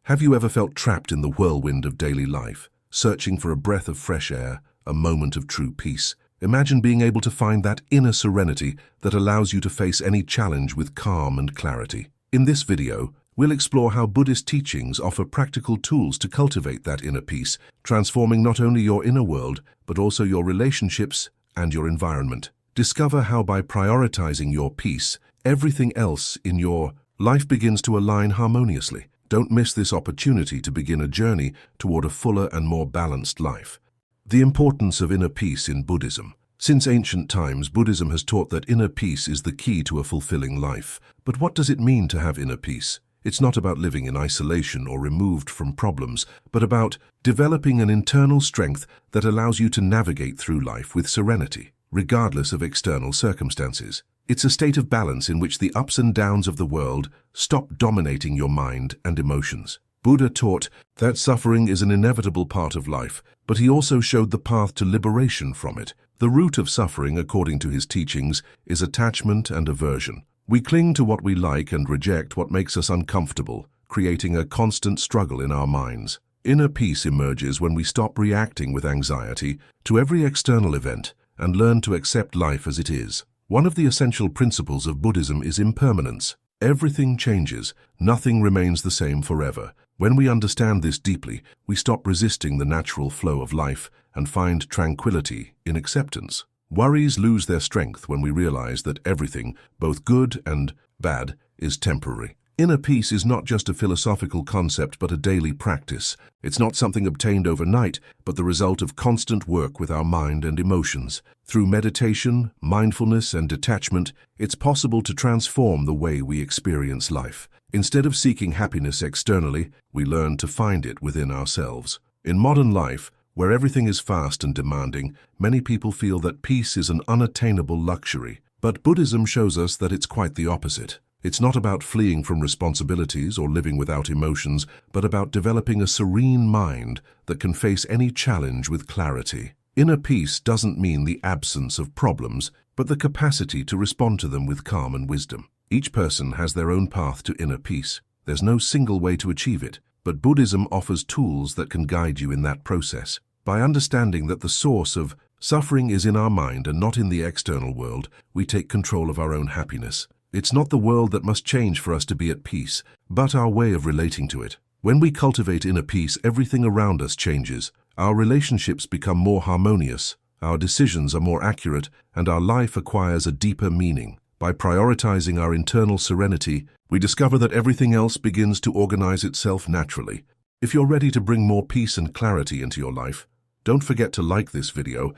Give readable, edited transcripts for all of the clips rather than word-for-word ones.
Have you ever felt trapped in the whirlwind of daily life, searching for a breath of fresh air, a moment of true peace? Imagine being able to find that inner serenity that allows you to face any challenge with calm and clarity. In this video, we'll explore how Buddhist teachings offer practical tools to cultivate that inner peace, transforming not only your inner world, but also your relationships and your environment. Discover how by prioritizing your peace, everything else in your life begins to align harmoniously. Don't miss this opportunity to begin a journey toward a fuller and more balanced life. The importance of inner peace in Buddhism. Since ancient times, Buddhism has taught that inner peace is the key to a fulfilling life. But what does it mean to have inner peace? It's not about living in isolation or removed from problems, but about developing an internal strength that allows you to navigate through life with serenity, regardless of external circumstances. It's a state of balance in which the ups and downs of the world stop dominating your mind and emotions. Buddha taught that suffering is an inevitable part of life, but he also showed the path to liberation from it. The root of suffering, according to his teachings, is attachment and aversion. We cling to what we like and reject what makes us uncomfortable, creating a constant struggle in our minds. Inner peace emerges when we stop reacting with anxiety to every external event and learn to accept life as it is. One of the essential principles of Buddhism is impermanence. Everything changes, nothing remains the same forever. When we understand this deeply, we stop resisting the natural flow of life and find tranquility in acceptance. Worries lose their strength when we realize that everything, both good and bad, is temporary. Inner peace is not just a philosophical concept but a daily practice. It's not something obtained overnight, but the result of constant work with our mind and emotions. Through meditation, mindfulness, and detachment, it's possible to transform the way we experience life. Instead of seeking happiness externally, we learn to find it within ourselves. In modern life, where everything is fast and demanding, many people feel that peace is an unattainable luxury. But Buddhism shows us that it's quite the opposite. It's not about fleeing from responsibilities or living without emotions, but about developing a serene mind that can face any challenge with clarity. Inner peace doesn't mean the absence of problems, but the capacity to respond to them with calm and wisdom. Each person has their own path to inner peace. There's no single way to achieve it, but Buddhism offers tools that can guide you in that process. By understanding that the source of suffering is in our mind and not in the external world, we take control of our own happiness. It's not the world that must change for us to be at peace, but our way of relating to it. When we cultivate inner peace, everything around us changes. Our relationships become more harmonious, our decisions are more accurate, and our life acquires a deeper meaning. By prioritizing our internal serenity, we discover that everything else begins to organize itself naturally. If you're ready to bring more peace and clarity into your life, don't forget to like this video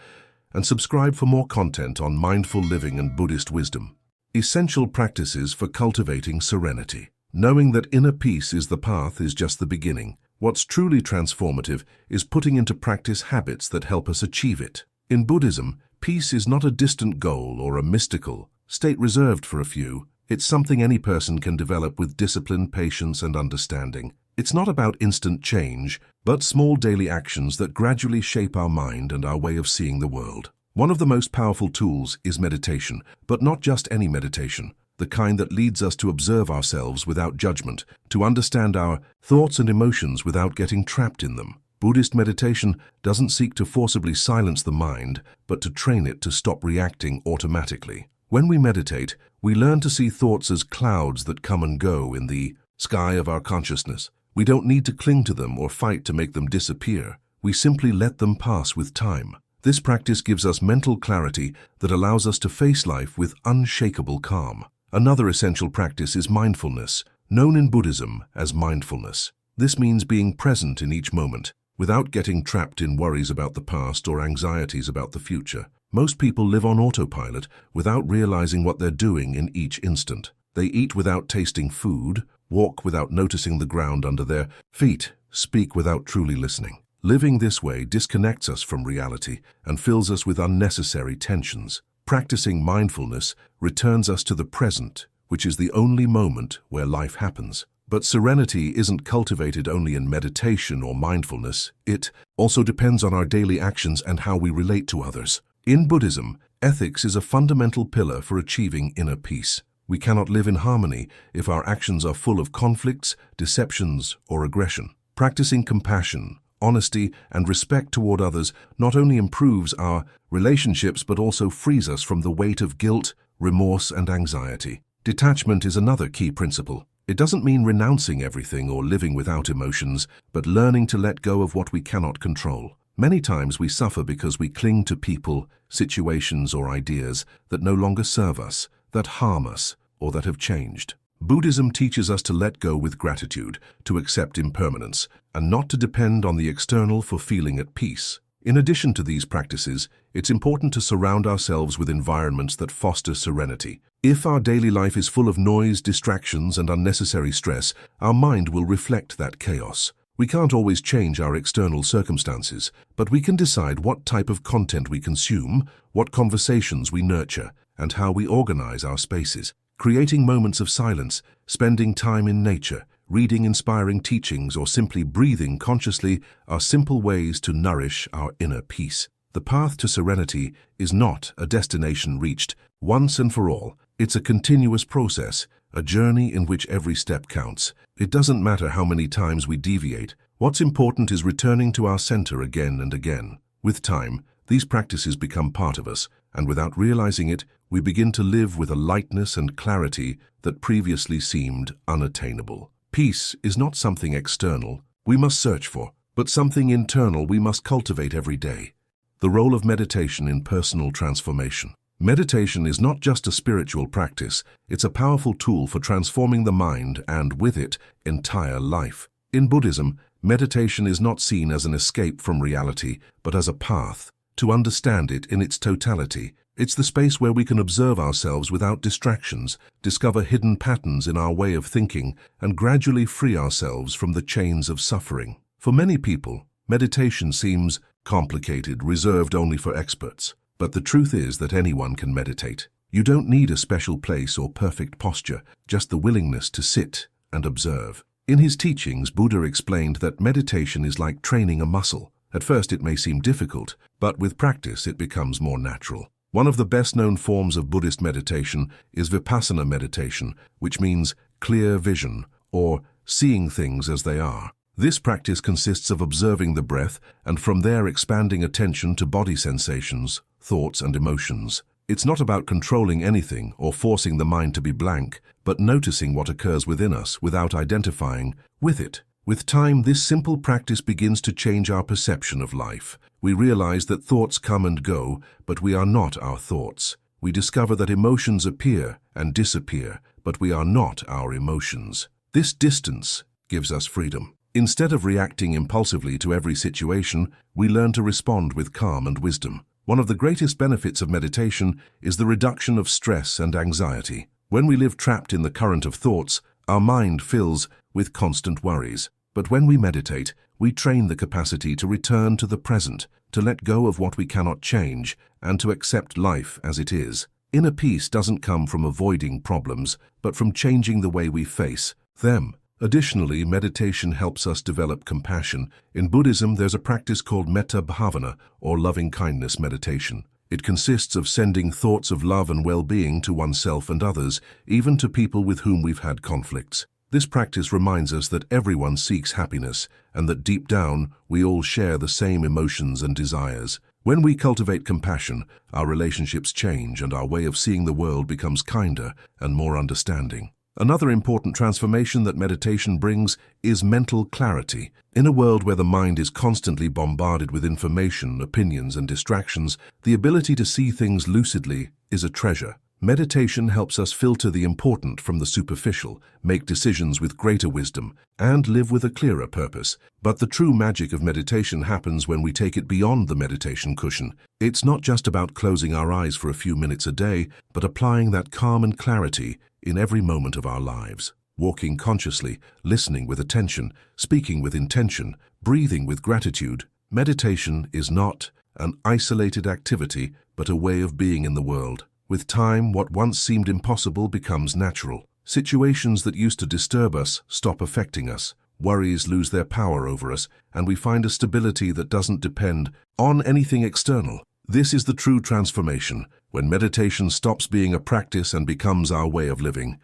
and subscribe for more content on mindful living and Buddhist wisdom. Essential practices for cultivating serenity. Knowing that inner peace is the path is just the beginning. What's truly transformative is putting into practice habits that help us achieve it. In Buddhism, peace is not a distant goal or a mystical state reserved for a few. It's something any person can develop with discipline, patience, and understanding. It's not about instant change, but small daily actions that gradually shape our mind and our way of seeing the world. One of the most powerful tools is meditation, but not just any meditation, the kind that leads us to observe ourselves without judgment, to understand our thoughts and emotions without getting trapped in them. Buddhist meditation doesn't seek to forcibly silence the mind, but to train it to stop reacting automatically. When we meditate, we learn to see thoughts as clouds that come and go in the sky of our consciousness. We don't need to cling to them or fight to make them disappear. We simply let them pass with time. This practice gives us mental clarity that allows us to face life with unshakable calm. Another essential practice is mindfulness, known in Buddhism as mindfulness. This means being present in each moment, without getting trapped in worries about the past or anxieties about the future. Most people live on autopilot without realizing what they're doing in each instant. They eat without tasting food, walk without noticing the ground under their feet, speak without truly listening. Living this way disconnects us from reality and fills us with unnecessary tensions. Practicing mindfulness returns us to the present, which is the only moment where life happens. But serenity isn't cultivated only in meditation or mindfulness. It also depends on our daily actions and how we relate to others. In Buddhism, ethics is a fundamental pillar for achieving inner peace. We cannot live in harmony if our actions are full of conflicts, deceptions, or aggression. Practicing compassion, honesty, and respect toward others not only improves our relationships but also frees us from the weight of guilt, remorse, and anxiety. Detachment is another key principle. It doesn't mean renouncing everything or living without emotions, but learning to let go of what we cannot control. Many times we suffer because we cling to people, situations, or ideas that no longer serve us, that harm us, or that have changed. Buddhism teaches us to let go with gratitude, to accept impermanence, and not to depend on the external for feeling at peace. In addition to these practices, it's important to surround ourselves with environments that foster serenity. If our daily life is full of noise, distractions, and unnecessary stress, our mind will reflect that chaos. We can't always change our external circumstances, but we can decide what type of content we consume, what conversations we nurture, and how we organize our spaces. Creating moments of silence, spending time in nature, reading inspiring teachings, or simply breathing consciously are simple ways to nourish our inner peace. The path to serenity is not a destination reached once and for all. It's a continuous process, a journey in which every step counts. It doesn't matter how many times we deviate. What's important is returning to our center again and again. With time, these practices become part of us, and without realizing it, we begin to live with a lightness and clarity that previously seemed unattainable. Peace is not something external we must search for, but something internal we must cultivate every day. The role of meditation in personal transformation. Meditation is not just a spiritual practice, it's a powerful tool for transforming the mind and, with it, entire life. In Buddhism, meditation is not seen as an escape from reality, but as a path to understand it in its totality. It's the space where we can observe ourselves without distractions, discover hidden patterns in our way of thinking, and gradually free ourselves from the chains of suffering. For many people, meditation seems complicated, reserved only for experts. But the truth is that anyone can meditate. You don't need a special place or perfect posture, just the willingness to sit and observe. In his teachings, Buddha explained that meditation is like training a muscle. At first it may seem difficult, but with practice it becomes more natural. One of the best-known forms of Buddhist meditation is vipassana meditation, which means clear vision, or seeing things as they are. This practice consists of observing the breath and from there expanding attention to body sensations, thoughts, and emotions. It's not about controlling anything or forcing the mind to be blank, but noticing what occurs within us without identifying with it. With time, this simple practice begins to change our perception of life. We realize that thoughts come and go, but we are not our thoughts. We discover that emotions appear and disappear, but we are not our emotions. This distance gives us freedom. Instead of reacting impulsively to every situation, we learn to respond with calm and wisdom. One of the greatest benefits of meditation is the reduction of stress and anxiety. When we live trapped in the current of thoughts, our mind fills with constant worries. But when we meditate, we train the capacity to return to the present, to let go of what we cannot change, and to accept life as it is. Inner peace doesn't come from avoiding problems, but from changing the way we face them. Additionally, meditation helps us develop compassion. In Buddhism, there's a practice called metta bhavana, or loving-kindness meditation. It consists of sending thoughts of love and well-being to oneself and others, even to people with whom we've had conflicts. This practice reminds us that everyone seeks happiness, and that deep down, we all share the same emotions and desires. When we cultivate compassion, our relationships change and our way of seeing the world becomes kinder and more understanding. Another important transformation that meditation brings is mental clarity. In a world where the mind is constantly bombarded with information, opinions, and distractions, the ability to see things lucidly is a treasure. Meditation helps us filter the important from the superficial, make decisions with greater wisdom, and live with a clearer purpose. But the true magic of meditation happens when we take it beyond the meditation cushion. It's not just about closing our eyes for a few minutes a day, but applying that calm and clarity in every moment of our lives. Walking consciously, listening with attention, speaking with intention, breathing with gratitude. Meditation is not an isolated activity, but a way of being in the world. With time, what once seemed impossible becomes natural. Situations that used to disturb us stop affecting us. Worries lose their power over us, and we find a stability that doesn't depend on anything external. This is the true transformation, when meditation stops being a practice and becomes our way of living.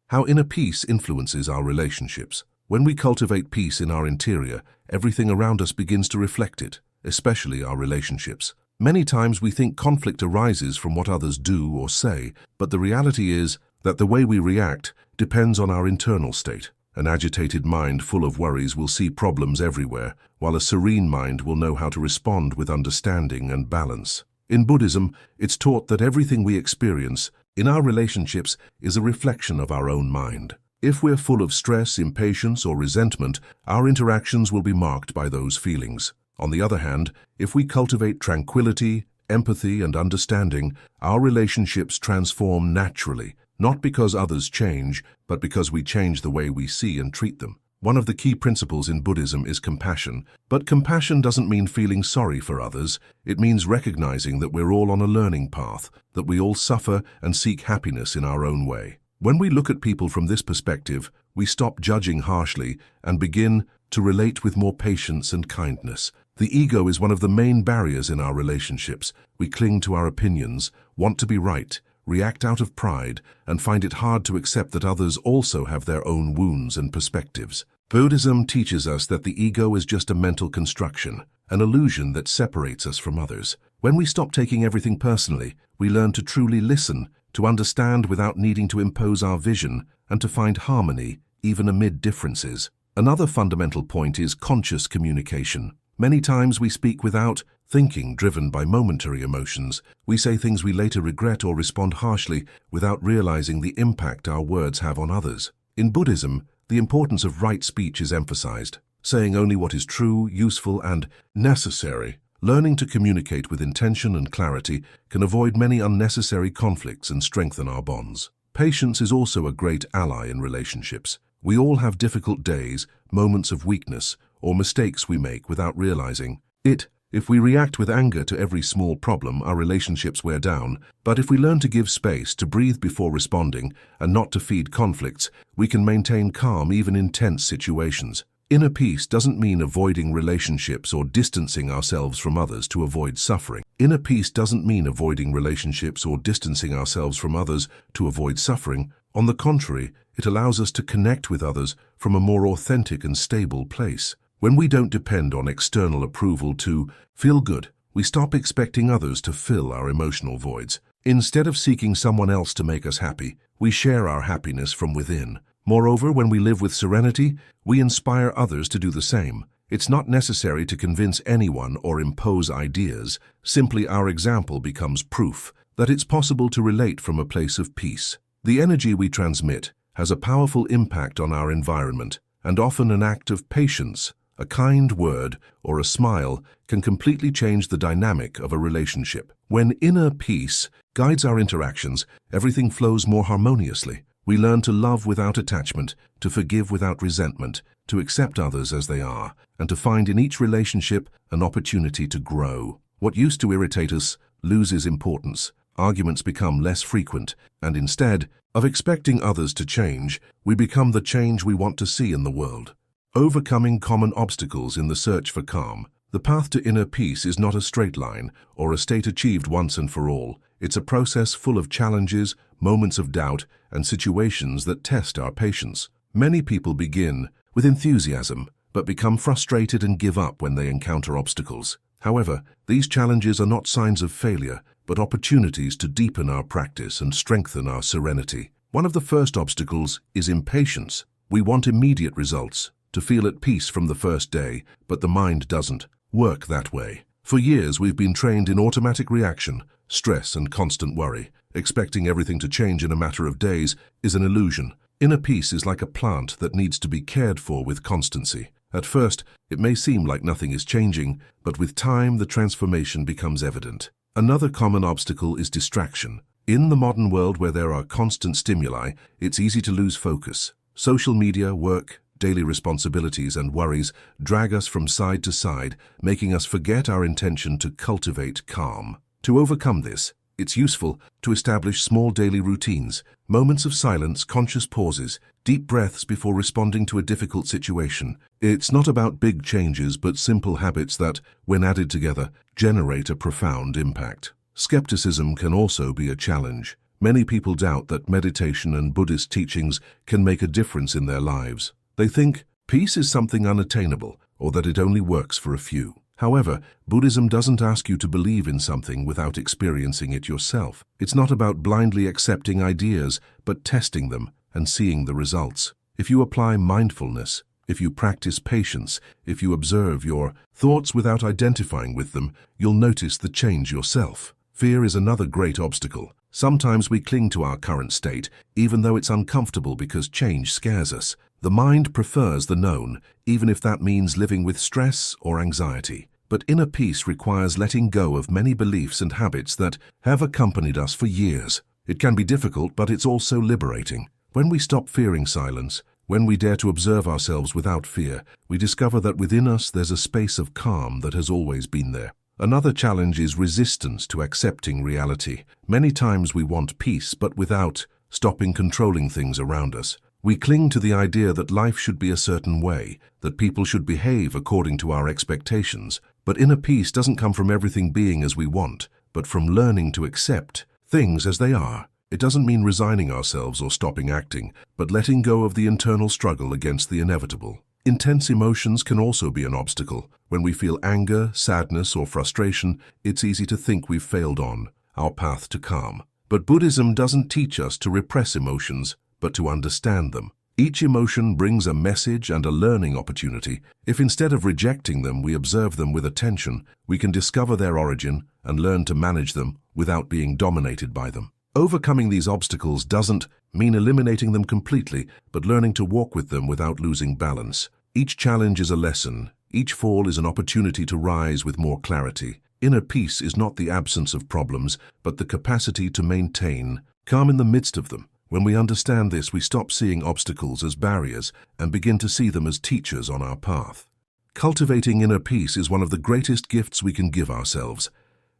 How inner peace influences our relationships. When we cultivate peace in our interior, everything around us begins to reflect it, especially our relationships. Many times we think conflict arises from what others do or say, but the reality is that the way we react depends on our internal state. An agitated mind full of worries will see problems everywhere, while a serene mind will know how to respond with understanding and balance. In Buddhism, it's taught that everything we experience in our relationships is a reflection of our own mind. If we're full of stress, impatience, or resentment, our interactions will be marked by those feelings. On the other hand, if we cultivate tranquility, empathy, and understanding, our relationships transform naturally, not because others change, but because we change the way we see and treat them. One of the key principles in Buddhism is compassion, but compassion doesn't mean feeling sorry for others. It means recognizing that we're all on a learning path, that we all suffer and seek happiness in our own way. When we look at people from this perspective, we stop judging harshly and begin to relate with more patience and kindness. The ego is one of the main barriers in our relationships. We cling to our opinions, want to be right, react out of pride, and find it hard to accept that others also have their own wounds and perspectives. Buddhism teaches us that the ego is just a mental construction, an illusion that separates us from others. When we stop taking everything personally, we learn to truly listen, to understand without needing to impose our vision, and to find harmony, even amid differences. Another fundamental point is conscious communication. Many times we speak without thinking, driven by momentary emotions. We say things we later regret or respond harshly without realizing the impact our words have on others. In Buddhism, the importance of right speech is emphasized, saying only what is true, useful, and necessary. Learning to communicate with intention and clarity can avoid many unnecessary conflicts and strengthen our bonds. Patience is also a great ally in relationships. We all have difficult days, moments of weakness, or mistakes we make without realizing it. If we react with anger to every small problem, our relationships wear down. But if we learn to give space, to breathe before responding, and not to feed conflicts, we can maintain calm even in tense situations. Inner peace doesn't mean avoiding relationships or distancing ourselves from others to avoid suffering. Inner peace doesn't mean avoiding relationships or distancing ourselves from others to avoid suffering. On the contrary, it allows us to connect with others from a more authentic and stable place. When we don't depend on external approval to feel good, we stop expecting others to fill our emotional voids. Instead of seeking someone else to make us happy, we share our happiness from within. Moreover, when we live with serenity, we inspire others to do the same. It's not necessary to convince anyone or impose ideas. Simply our example becomes proof that it's possible to relate from a place of peace. The energy we transmit has a powerful impact on our environment, and often an act of patience, a kind word, or a smile can completely change the dynamic of a relationship. When inner peace guides our interactions, everything flows more harmoniously. We learn to love without attachment, to forgive without resentment, to accept others as they are, and to find in each relationship an opportunity to grow. What used to irritate us loses importance. Arguments become less frequent, and instead of expecting others to change, we become the change we want to see in the world. Overcoming common obstacles in the search for calm. The path to inner peace is not a straight line or a state achieved once and for all. It's a process full of challenges, moments of doubt, and situations that test our patience. Many people begin with enthusiasm, but become frustrated and give up when they encounter obstacles. However, these challenges are not signs of failure, but opportunities to deepen our practice and strengthen our serenity. One of the first obstacles is impatience. We want immediate results, to feel at peace from the first day, but the mind doesn't work that way. For years, we've been trained in automatic reaction, stress, and constant worry. Expecting everything to change in a matter of days is an illusion. Inner peace is like a plant that needs to be cared for with constancy. At first, it may seem like nothing is changing, but with time, the transformation becomes evident. Another common obstacle is distraction. In the modern world where there are constant stimuli, it's easy to lose focus. Social media, work, daily responsibilities, and worries drag us from side to side, making us forget our intention to cultivate calm. To overcome this, It's useful to establish small daily routines, moments of silence, conscious pauses, deep breaths before responding to a difficult situation. It's not about big changes, but simple habits that, when added together, generate a profound impact. Skepticism can also be a challenge. Many people doubt that meditation and Buddhist teachings can make a difference in their lives. They think peace is something unattainable, or that it only works for a few. However, Buddhism doesn't ask you to believe in something without experiencing it yourself. It's not about blindly accepting ideas, but testing them and seeing the results. If you apply mindfulness, if you practice patience, if you observe your thoughts without identifying with them, you'll notice the change yourself. Fear is another great obstacle. Sometimes we cling to our current state, even though it's uncomfortable because change scares us. The mind prefers the known, even if that means living with stress or anxiety. But inner peace requires letting go of many beliefs and habits that have accompanied us for years. It can be difficult, but it's also liberating. When we stop fearing silence, when we dare to observe ourselves without fear, we discover that within us there's a space of calm that has always been there. Another challenge is resistance to accepting reality. Many times we want peace, but without stopping controlling things around us. We cling to the idea that life should be a certain way, that people should behave according to our expectations. But inner peace doesn't come from everything being as we want, but from learning to accept things as they are. It doesn't mean resigning ourselves or stopping acting, but letting go of the internal struggle against the inevitable. Intense emotions can also be an obstacle. When we feel anger, sadness, or frustration, it's easy to think we've failed on our path to calm. But Buddhism doesn't teach us to repress emotions, but to understand them. Each emotion brings a message and a learning opportunity. If instead of rejecting them, we observe them with attention, we can discover their origin and learn to manage them without being dominated by them. Overcoming these obstacles doesn't mean eliminating them completely, but learning to walk with them without losing balance. Each challenge is a lesson. Each fall is an opportunity to rise with more clarity. Inner peace is not the absence of problems, but the capacity to maintain calm in the midst of them. When we understand this, we stop seeing obstacles as barriers and begin to see them as teachers on our path. Cultivating inner peace is one of the greatest gifts we can give ourselves.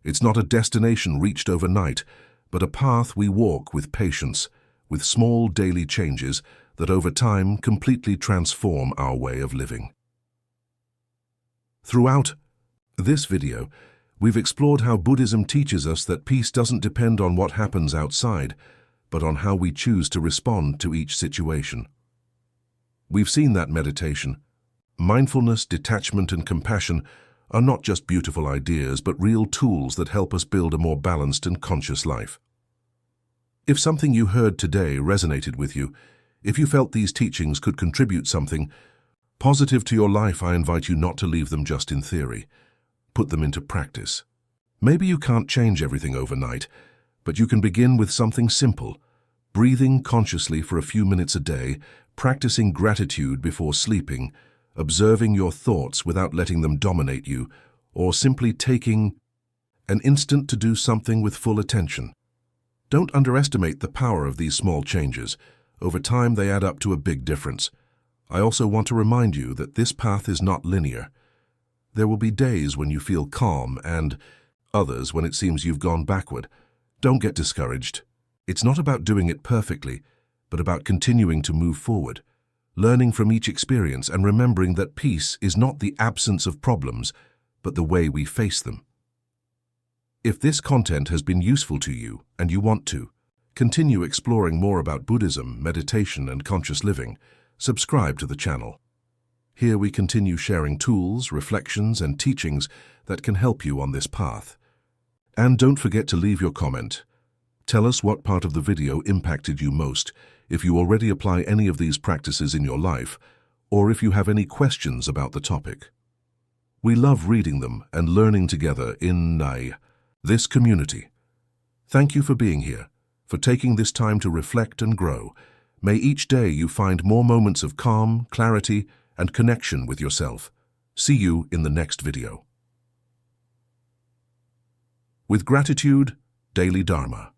It's not a destination reached overnight, but a path we walk with patience, with small daily changes that over time completely transform our way of living. Throughout this video, we've explored how Buddhism teaches us that peace doesn't depend on what happens outside, but on how we choose to respond to each situation. We've seen that meditation, mindfulness, detachment, and compassion are not just beautiful ideas, but real tools that help us build a more balanced and conscious life. If something you heard today resonated with you, if you felt these teachings could contribute something positive to your life, I invite you not to leave them just in theory. Put them into practice. Maybe you can't change everything overnight, but you can begin with something simple, breathing consciously for a few minutes a day, practicing gratitude before sleeping, observing your thoughts without letting them dominate you, or simply taking an instant to do something with full attention. Don't underestimate the power of these small changes. Over time, they add up to a big difference. I also want to remind you that this path is not linear. There will be days when you feel calm and others when it seems you've gone backward. Don't get discouraged. It's not about doing it perfectly, but about continuing to move forward, learning from each experience and remembering that peace is not the absence of problems, but the way we face them. If this content has been useful to you and you want to continue exploring more about Buddhism, meditation, and conscious living, subscribe to the channel. Here we continue sharing tools, reflections, and teachings that can help you on this path. And don't forget to leave your comment. Tell us what part of the video impacted you most, if you already apply any of these practices in your life, or if you have any questions about the topic. We love reading them and learning together in this community. Thank you for being here, for taking this time to reflect and grow. May each day you find more moments of calm, clarity, and connection with yourself. See you in the next video. With gratitude, Daily Dharma.